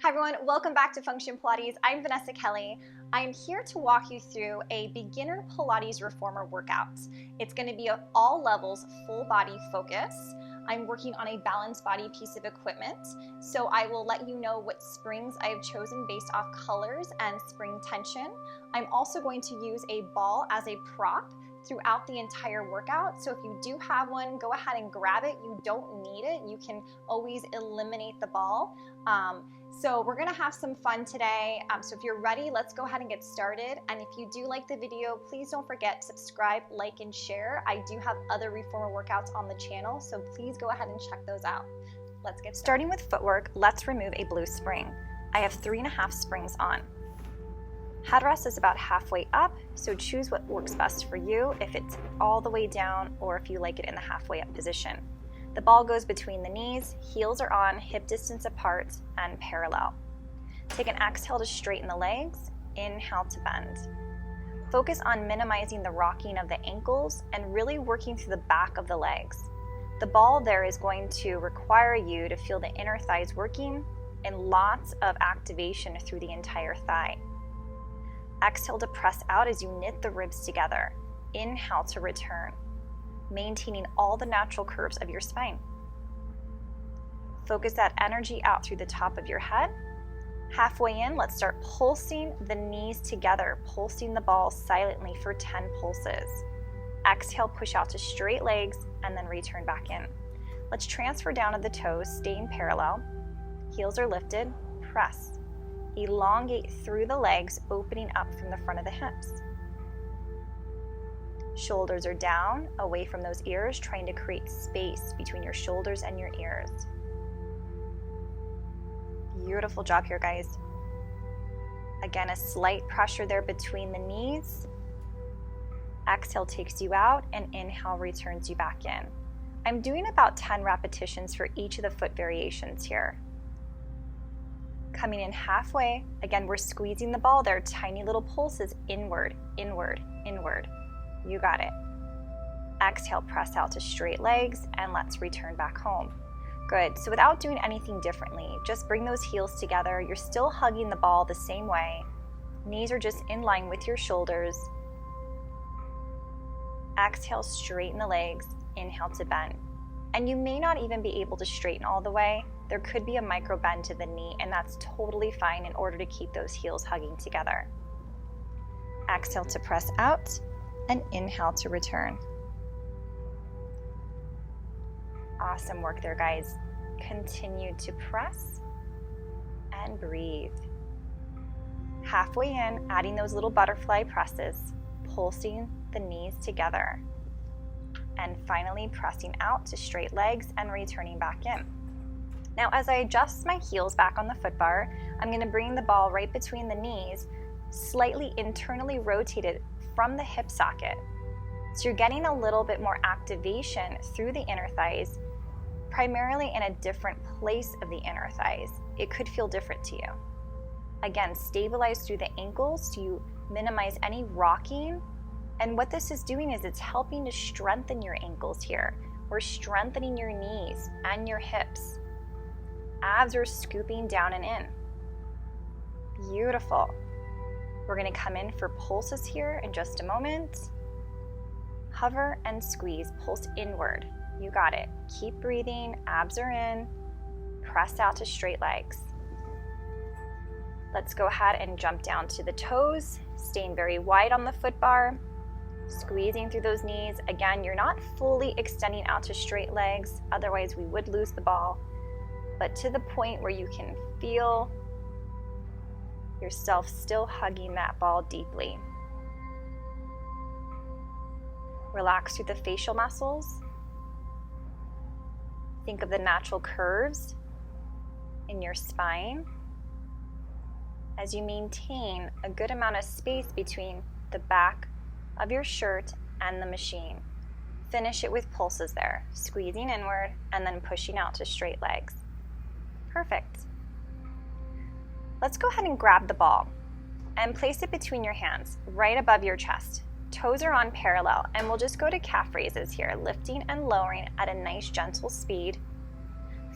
Hi everyone, welcome back to Function Pilates. I'm Vanessa Kelly. I'm here to walk you through a beginner Pilates Reformer workout. It's going to be at all levels, full body focus. I'm working on a balanced body piece of equipment, so I will let you know what springs I have chosen based off colors and spring tension. I'm also going to use a ball as a prop throughout the entire workout. So if you do have one, go ahead and grab it. You don't need it. You can always eliminate the ball. So we're gonna have some fun today. So if you're ready, let's go ahead and get started. And if you do like the video, please don't forget, subscribe, like, and share. I do have other reformer workouts on the channel, so please go ahead and check those out. Let's get started. Starting with footwork, let's remove a blue spring. I have 3.5 springs on. Headrest is about halfway up, so choose what works best for you, if it's all the way down or if you like it in the halfway up position. The ball goes between the knees, heels are on, hip distance apart, and parallel. Take an exhale to straighten the legs, inhale to bend. Focus on minimizing the rocking of the ankles and really working through the back of the legs. The ball there is going to require you to feel the inner thighs working and lots of activation through the entire thigh. Exhale to press out as you knit the ribs together. Inhale to return, maintaining all the natural curves of your spine. Focus that energy out through the top of your head. Halfway in, let's start pulsing the knees together, pulsing the ball silently for 10 pulses. Exhale, push out to straight legs, and then return back in. Let's transfer down to the toes, staying parallel. Heels are lifted, press. Elongate through the legs, opening up from the front of the hips. Shoulders are down, away from those ears, trying to create space between your shoulders and your ears. Beautiful job here, guys. Again, a slight pressure there between the knees. Exhale takes you out, and inhale returns you back in. I'm doing about 10 repetitions for each of the foot variations here. Coming in halfway, again, we're squeezing the ball there, tiny little pulses, inward, inward, inward. You got it. Exhale, press out to straight legs, and let's return back home. Good, so without doing anything differently, just bring those heels together. You're still hugging the ball the same way. Knees are just in line with your shoulders. Exhale, straighten the legs, inhale to bend. And you may not even be able to straighten all the way. There could be a micro bend to the knee, and that's totally fine in order to keep those heels hugging together. Exhale to press out, and inhale to return. Awesome work there, guys. Continue to press and breathe. Halfway in, adding those little butterfly presses, pulsing the knees together. And finally pressing out to straight legs and returning back in. Now, as I adjust my heels back on the foot bar, I'm going to bring the ball right between the knees, slightly internally rotated from the hip socket. So you're getting a little bit more activation through the inner thighs, primarily in a different place of the inner thighs. It could feel different to you. Again, stabilize through the ankles so you minimize any rocking. And what this is doing is it's helping to strengthen your ankles here. We're strengthening your knees and your hips. Abs are scooping down and in. Beautiful. We're going to come in for pulses here in just a moment. Hover and squeeze, pulse inward. You got it. Keep breathing, abs are in. Press out to straight legs. Let's go ahead and jump down to the toes, staying very wide on the foot bar. Squeezing through those knees. Again, you're not fully extending out to straight legs, otherwise we would lose the ball, but to the point where you can feel yourself still hugging that ball deeply. Relax through the facial muscles. Think of the natural curves in your spine as you maintain a good amount of space between the back of your shirt and the machine. Finish it with pulses there, squeezing inward and then pushing out to straight legs. Perfect. Let's go ahead and grab the ball and place it between your hands, right above your chest. Toes are on parallel, and we'll just go to calf raises here, lifting and lowering at a nice gentle speed.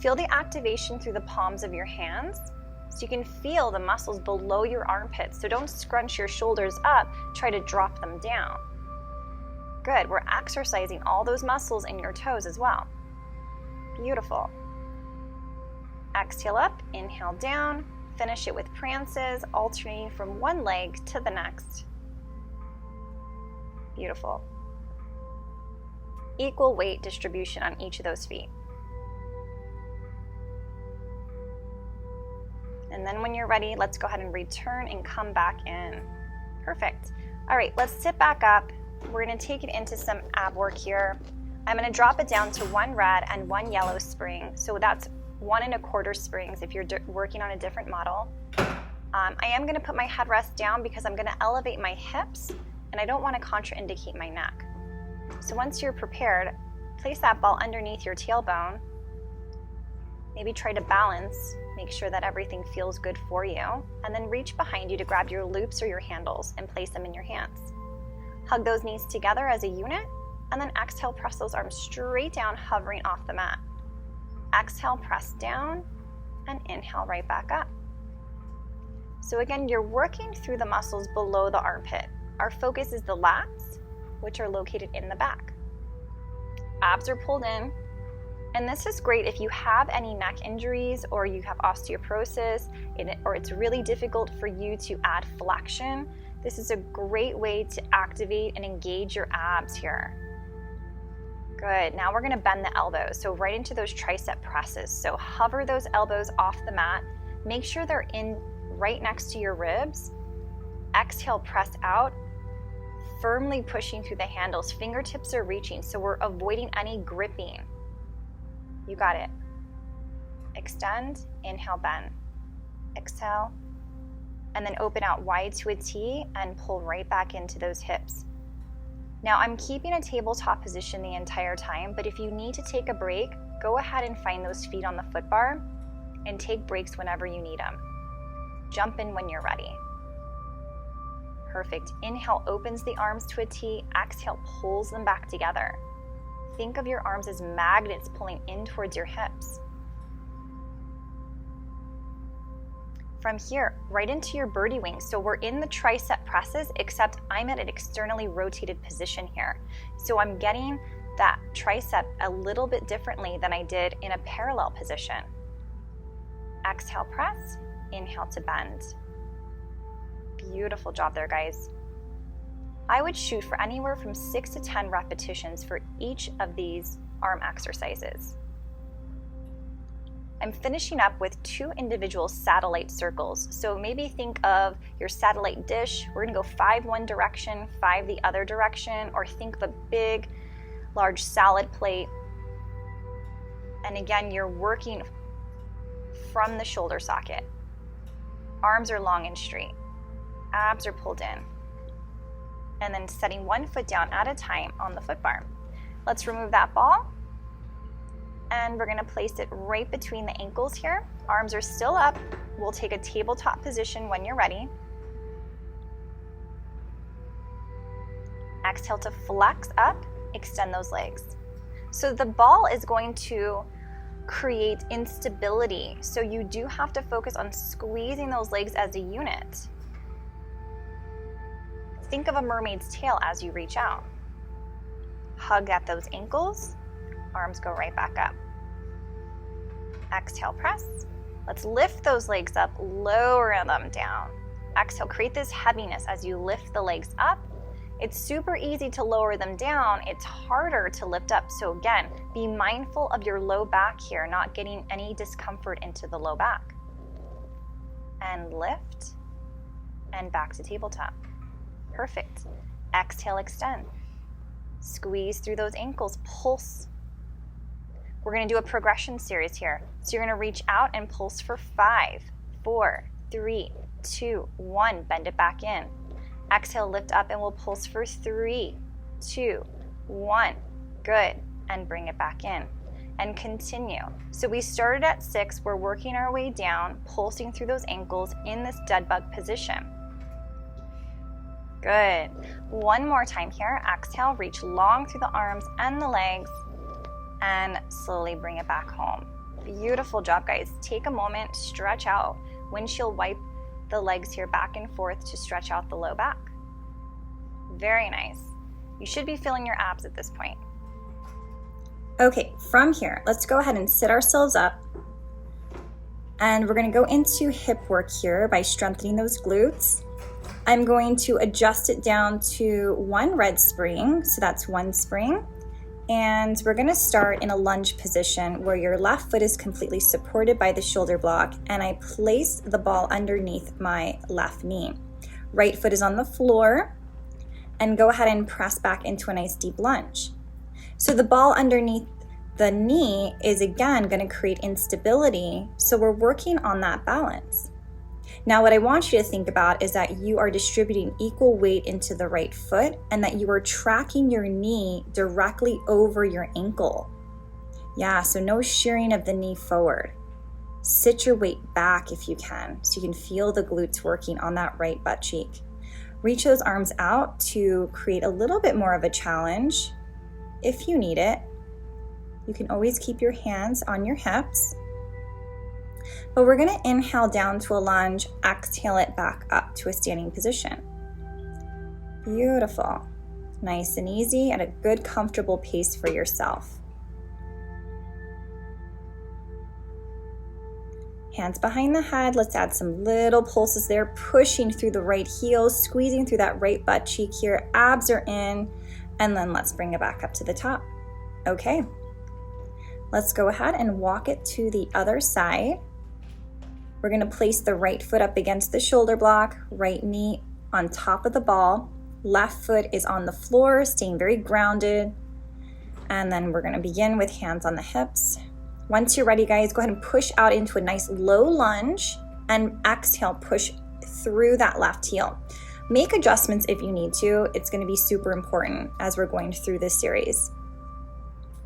Feel the activation through the palms of your hands, So you can feel the muscles below your armpits. So don't scrunch your shoulders up, try to drop them down. Good, we're exercising all those muscles in your toes as well. Beautiful. Exhale up, inhale down, finish it with prances, alternating from one leg to the next. Beautiful. Equal weight distribution on each of those feet. And then when you're ready, let's go ahead and return and come back in. Perfect. All right, let's sit back up. We're gonna take it into some ab work here. I'm gonna drop it down to 1 red and 1 yellow spring. So that's 1 1/4 springs if you're working on a different model. I am gonna put my headrest down because I'm gonna elevate my hips and I don't wanna contraindicate my neck. So once you're prepared, place that ball underneath your tailbone. Maybe try to balance, make sure that everything feels good for you, and then reach behind you to grab your loops or your handles and place them in your hands. Hug those knees together as a unit, and then exhale, press those arms straight down, hovering off the mat. Exhale, press down, and inhale right back up. So again, you're working through the muscles below the armpit. Our focus is the lats, which are located in the back. Abs are pulled in, and this is great if you have any neck injuries or you have osteoporosis, or it's really difficult for you to add flexion. This is a great way to activate and engage your abs here. Good, now we're gonna bend the elbows, so right into those tricep presses. So hover those elbows off the mat, make sure they're in right next to your ribs. Exhale, press out, firmly pushing through the handles. Fingertips are reaching, so we're avoiding any gripping. You got it. Extend, inhale, bend. Exhale, and then open out wide to a T and pull right back into those hips. Now I'm keeping a tabletop position the entire time, but if you need to take a break, go ahead and find those feet on the foot bar and take breaks whenever you need them. Jump in when you're ready. Perfect. Inhale opens the arms to a T, exhale pulls them back together. Think of your arms as magnets pulling in towards your hips. From here, right into your birdie wing. So we're in the tricep presses, except I'm at an externally rotated position here. So I'm getting that tricep a little bit differently than I did in a parallel position. Exhale, press, inhale to bend. Beautiful job there, guys. I would shoot for anywhere from 6 to 10 repetitions for each of these arm exercises. I'm finishing up with 2 individual satellite circles. So maybe think of your satellite dish. We're gonna go 5 one direction, 5 the other direction, or think of a big, large salad plate. And again, you're working from the shoulder socket. Arms are long and straight. Abs are pulled in. And then setting 1 foot down at a time on the foot bar. Let's remove that ball. And we're gonna place it right between the ankles here. Arms are still up. We'll take a tabletop position when you're ready. Exhale to flex up, extend those legs. So the ball is going to create instability. So you do have to focus on squeezing those legs as a unit. Think of a mermaid's tail as you reach out. Hug at those ankles. Arms go right back up. Exhale, press. Let's lift those legs up, lower them down. Exhale, create this heaviness as you lift the legs up. It's super easy to lower them down. It's harder to lift up. So again, be mindful of your low back here, not getting any discomfort into the low back. And lift, and back to tabletop. Perfect. Exhale, extend. Squeeze through those ankles, pulse. We're gonna do a progression series here. So you're gonna reach out and pulse for 5, 4, 3, 2, 1. Bend it back in. Exhale, lift up, and we'll pulse for 3, 2, 1. Good. And bring it back in. And continue. So we started at 6. We're working our way down, pulsing through those ankles in this dead bug position. Good. One more time here. Exhale, reach long through the arms and the legs, and slowly bring it back home. Beautiful job, guys. Take a moment, stretch out. windshield wipe the legs here back and forth to stretch out the low back. Very nice. You should be feeling your abs at this point. Okay, from here, let's go ahead and sit ourselves up. And we're gonna go into hip work here by strengthening those glutes. I'm going to adjust it down to 1 red spring, so that's 1 spring. And we're gonna start in a lunge position where your left foot is completely supported by the shoulder block, and I place the ball underneath my left knee. Right foot is on the floor, and go ahead and press back into a nice deep lunge. So the ball underneath the knee is again gonna create instability, so we're working on that balance. Now what I want you to think about is that you are distributing equal weight into the right foot and that you are tracking your knee directly over your ankle. Yeah, so no shearing of the knee forward. Sit your weight back if you can, so you can feel the glutes working on that right butt cheek. Reach those arms out to create a little bit more of a challenge if you need it. You can always keep your hands on your hips. But we're gonna inhale down to a lunge, exhale it back up to a standing position. Beautiful. Nice and easy at a good, comfortable pace for yourself. Hands behind the head. Let's add some little pulses there, pushing through the right heel, squeezing through that right butt cheek here. Abs are in, and then let's bring it back up to the top. Okay. Let's go ahead and walk it to the other side. We're gonna place the right foot up against the shoulder block, right knee on top of the ball, left foot is on the floor, staying very grounded. And then we're gonna begin with hands on the hips. Once you're ready, guys, go ahead and push out into a nice low lunge and exhale, push through that left heel. Make adjustments if you need to. It's gonna be super important as we're going through this series.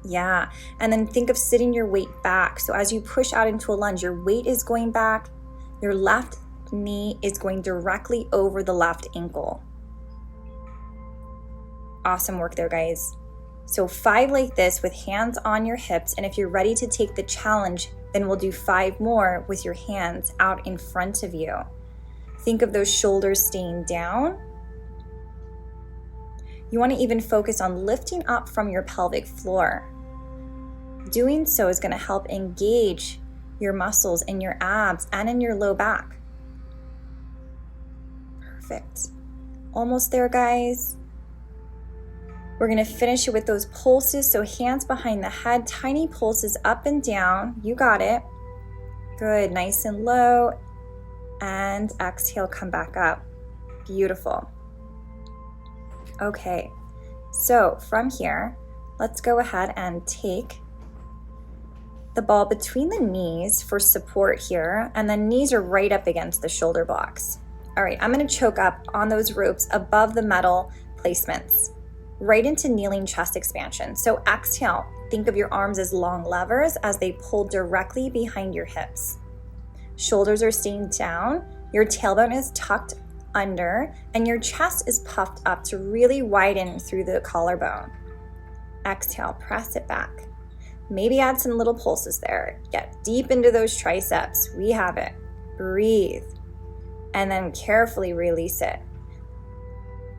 Yeah, and then think of sitting your weight back. So as you push out into a lunge, your weight is going back, your left knee is going directly over the left ankle. Awesome work there, guys. So 5 like this with hands on your hips, and if you're ready to take the challenge, then we'll do 5 more with your hands out in front of you. Think of those shoulders staying down. You want to even focus on lifting up from your pelvic floor. Doing so is going to help engage your muscles in your abs and in your low back. Perfect. Almost there, guys. We're going to finish it with those pulses. So hands behind the head, tiny pulses up and down. You got it. Good. Nice and low. And exhale, come back up. Beautiful. Okay, so from here, let's go ahead and take the ball between the knees for support here, and the knees are right up against the shoulder blocks. All right, I'm gonna choke up on those ropes above the metal placements, right into kneeling chest expansion. So exhale, think of your arms as long levers as they pull directly behind your hips. Shoulders are staying down, your tailbone is tucked under, and your chest is puffed up to really widen through the collarbone. Exhale, press it back. Maybe add some little pulses there. Get deep into those triceps. We have it. Breathe. And then carefully release it.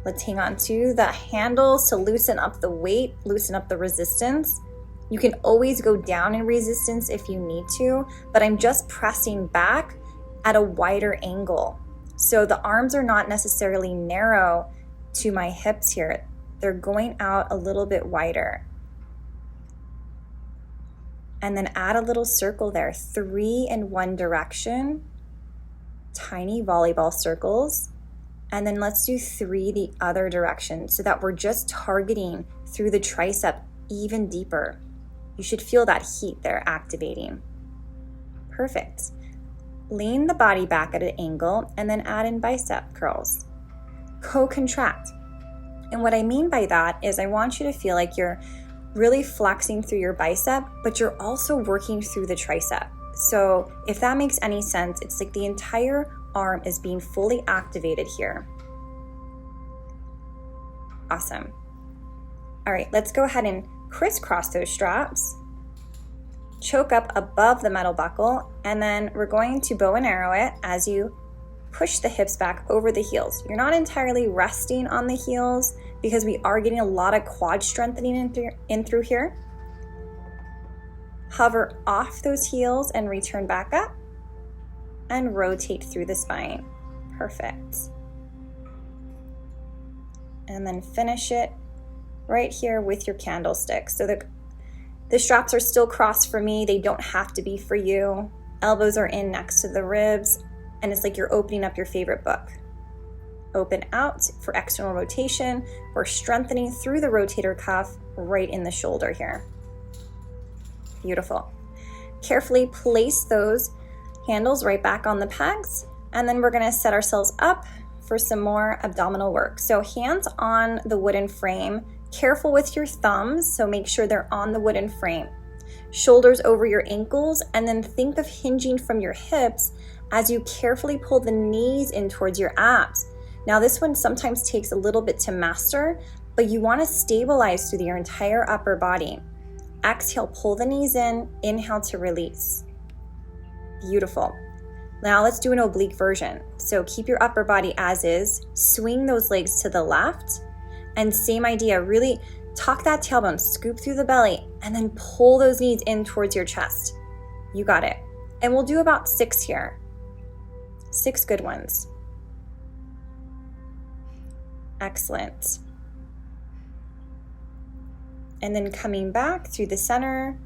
Let's hang on to the handles to loosen up the weight, loosen up the resistance. You can always go down in resistance if you need to, but I'm just pressing back at a wider angle. So the arms are not necessarily narrow to my hips here. They're going out a little bit wider. And then add a little circle there, 3 in one direction, tiny volleyball circles. And then let's do 3 the other direction so that we're just targeting through the tricep even deeper. You should feel that heat there activating. Perfect. Lean the body back at an angle and then add in bicep curls. Co-contract. And what I mean by that is I want you to feel like you're really flexing through your bicep, but you're also working through the tricep. So if that makes any sense, it's like the entire arm is being fully activated here. Awesome. All right, let's go ahead and crisscross those straps. Choke up above the metal buckle, and then we're going to bow and arrow it as you push the hips back over the heels. You're not entirely resting on the heels because we are getting a lot of quad strengthening in through here. Hover off those heels and return back up and rotate through the spine. Perfect. And then finish it right here with your candlestick. So the straps are still crossed for me. They don't have to be for you. Elbows are in next to the ribs, and it's like you're opening up your favorite book. Open out for external rotation. We're strengthening through the rotator cuff right in the shoulder here. Beautiful. Carefully place those handles right back on the pegs, and then we're gonna set ourselves up for some more abdominal work. So hands on the wooden frame, careful with your thumbs, so make sure they're on the wooden frame. Shoulders over your ankles, and then think of hinging from your hips as you carefully pull the knees in towards your abs. Now this one sometimes takes a little bit to master, but you wanna stabilize through your entire upper body. Exhale, pull the knees in, inhale to release. Beautiful. Now let's do an oblique version. So keep your upper body as is, swing those legs to the left, and same idea, really tuck that tailbone, scoop through the belly, and then pull those knees in towards your chest. You got it. And we'll do about 6 here. 6 good ones. Excellent. And then coming back through the center,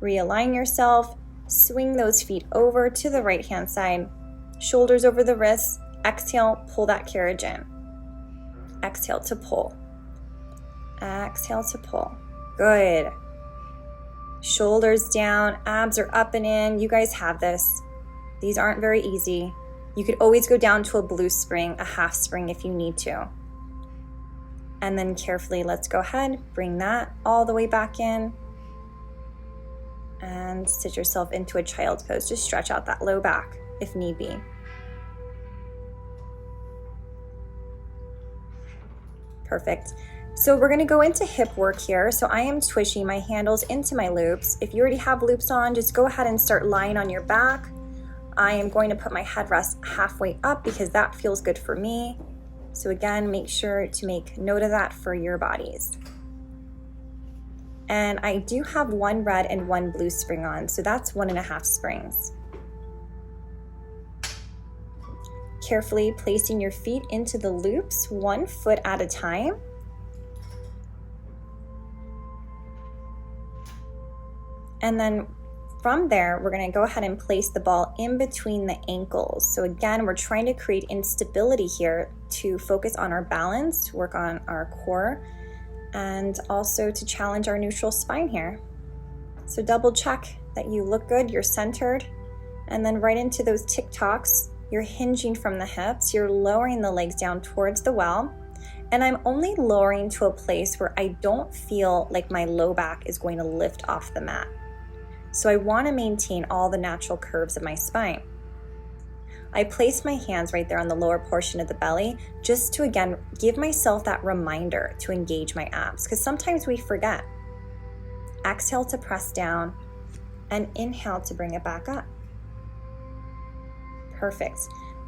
realign yourself, swing those feet over to the right hand side, shoulders over the wrists, exhale, pull that carriage in. Exhale to pull. Exhale to pull. Good. Shoulders down, abs are up and in. You guys have this. These aren't very easy. You could always go down to a blue spring, a half spring if you need to. And then carefully, let's go ahead, bring that all the way back in and sit yourself into a child's pose. Just stretch out that low back if need be. Perfect. So we're gonna go into hip work here. So I am twishing my handles into my loops. If you already have loops on, just go ahead and start lying on your back. I am going to put my headrest halfway up because that feels good for me. So again, make sure to make note of that for your bodies. And I do have 1 red and 1 blue spring on, so that's 1.5 springs. Carefully placing your feet into the loops, 1 foot at a time. And then from there, we're gonna go ahead and place the ball in between the ankles. So again, we're trying to create instability here to focus on our balance, to work on our core, and also to challenge our neutral spine here. So double check that you look good, you're centered, and then right into those tick-tocks, you're hinging from the hips, you're lowering the legs down towards the well, and I'm only lowering to a place where I don't feel like my low back is going to lift off the mat. So I want to maintain all the natural curves of my spine. I place my hands right there on the lower portion of the belly just to, again, give myself that reminder to engage my abs, because sometimes we forget. Exhale to press down and inhale to bring it back up. Perfect.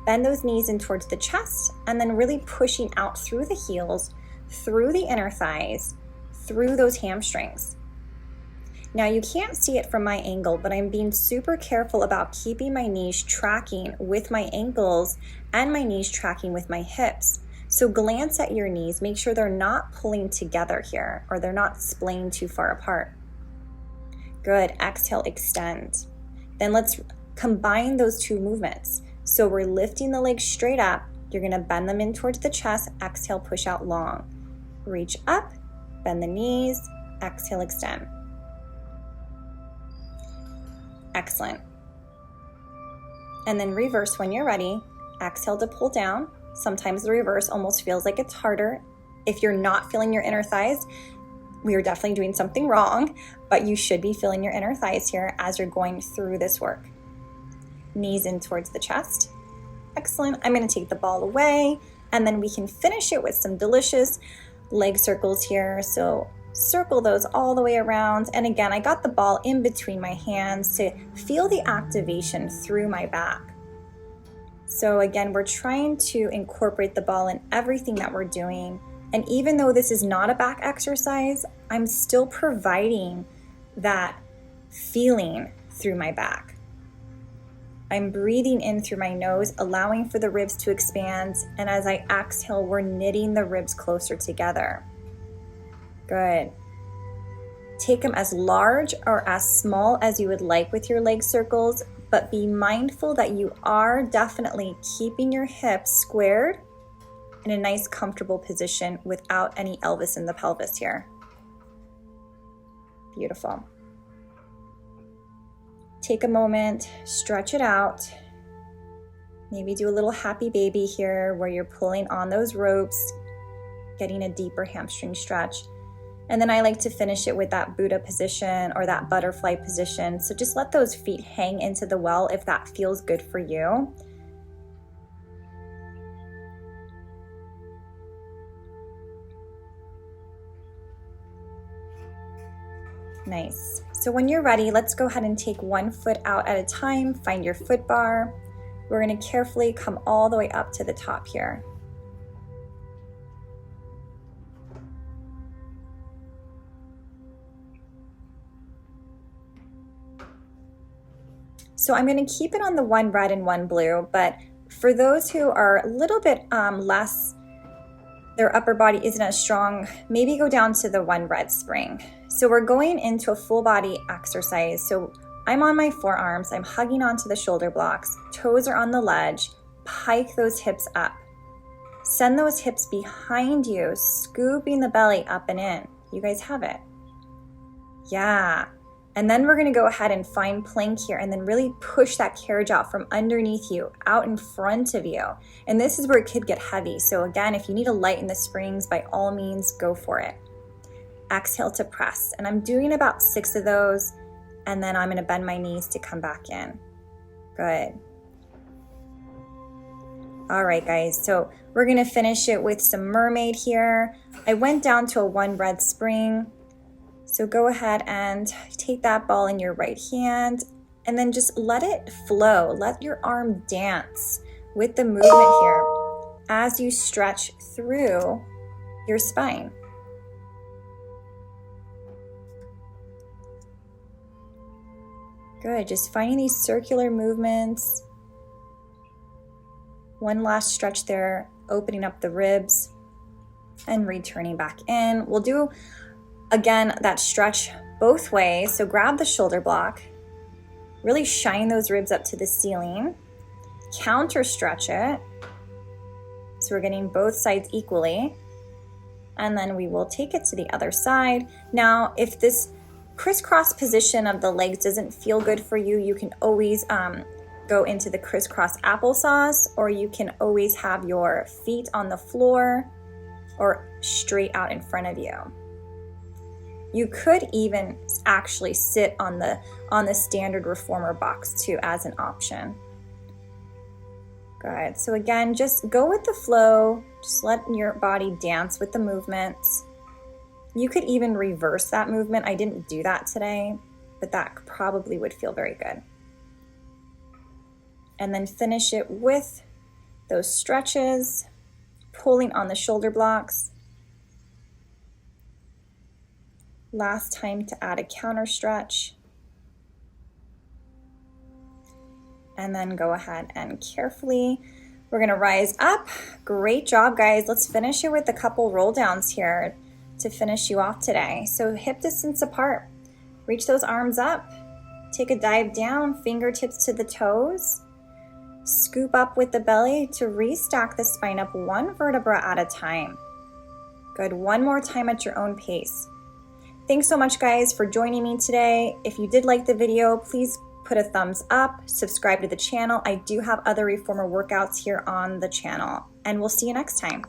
Bend those knees in towards the chest and then really pushing out through the heels, through the inner thighs, through those hamstrings. Now you can't see it from my angle, but I'm being super careful about keeping my knees tracking with my ankles and my knees tracking with my hips. So glance at your knees, make sure they're not pulling together here or they're not splaying too far apart. Good, exhale, extend. Then let's combine those 2 movements. So we're lifting the legs straight up, you're gonna bend them in towards the chest, exhale, push out long. Reach up, bend the knees, exhale, extend. Excellent. And then reverse when you're ready. Exhale to pull down. Sometimes the reverse almost feels like it's harder. If you're not feeling your inner thighs, we are definitely doing something wrong, but you should be feeling your inner thighs here as you're going through this work. Knees in towards the chest. Excellent. I'm going to take the ball away, and then we can finish it with some delicious leg circles here. So circle those all the way around. And again, I got the ball in between my hands to feel the activation through my back. So again, we're trying to incorporate the ball in everything that we're doing. And even though this is not a back exercise, I'm still providing that feeling through my back. I'm breathing in through my nose, allowing for the ribs to expand. And as I exhale, we're knitting the ribs closer together. Good. Take them as large or as small as you would like with your leg circles, but be mindful that you are definitely keeping your hips squared in a nice comfortable position without any Elvis in the pelvis here. Beautiful. Take a moment, stretch it out. Maybe do a little happy baby here where you're pulling on those ropes, getting a deeper hamstring stretch. And then I like to finish it with that Buddha position or that butterfly position. So just let those feet hang into the well if that feels good for you. Nice. So when you're ready, let's go ahead and take one foot out at a time. Find your foot bar. We're going to carefully come all the way up to the top here. So I'm going to keep it on the one red and one blue, but for those who are a little bit less, their upper body isn't as strong, maybe go down to the one red spring. So we're going into a full body exercise. So I'm on my forearms, I'm hugging onto the shoulder blocks, toes are on the ledge, pike those hips up. Send those hips behind you, scooping the belly up and in. You guys have it. Yeah. And then we're gonna go ahead and find plank here and then really push that carriage out from underneath you, out in front of you. And this is where it could get heavy. So again, if you need to lighten the springs, by all means, go for it. Exhale to press. And I'm doing about 6 of those. And then I'm gonna bend my knees to come back in. Good. All right, guys, so we're gonna finish it with some Mermaid here. I went down to a one red spring. So go ahead and take that ball in your right hand and then just let it flow. Let your arm dance with the movement here as you stretch through your spine. Good, just finding these circular movements. One last stretch there, opening up the ribs and returning back in. We'll do again, that stretch both ways. So grab the shoulder block, really shine those ribs up to the ceiling, counter stretch it. So we're getting both sides equally. And then we will take it to the other side. Now, if this crisscross position of the legs doesn't feel good for you, you can always go into the crisscross applesauce, or you can always have your feet on the floor or straight out in front of you. You could even actually sit on the standard reformer box too as an option. Good. So again, just go with the flow. Just let your body dance with the movements. You could even reverse that movement. I didn't do that today, but that probably would feel very good. And then finish it with those stretches, pulling on the shoulder blocks. Last time to add a counter stretch. And then go ahead and carefully, we're gonna rise up. Great job, guys. Let's finish it with a couple roll downs here to finish you off today. So hip distance apart. Reach those arms up. Take a dive down, fingertips to the toes. Scoop up with the belly to restack the spine up one vertebra at a time. Good, one more time at your own pace. Thanks so much, guys, for joining me today. If you did like the video, please put a thumbs up, subscribe to the channel. I do have other reformer workouts here on the channel, and we'll see you next time.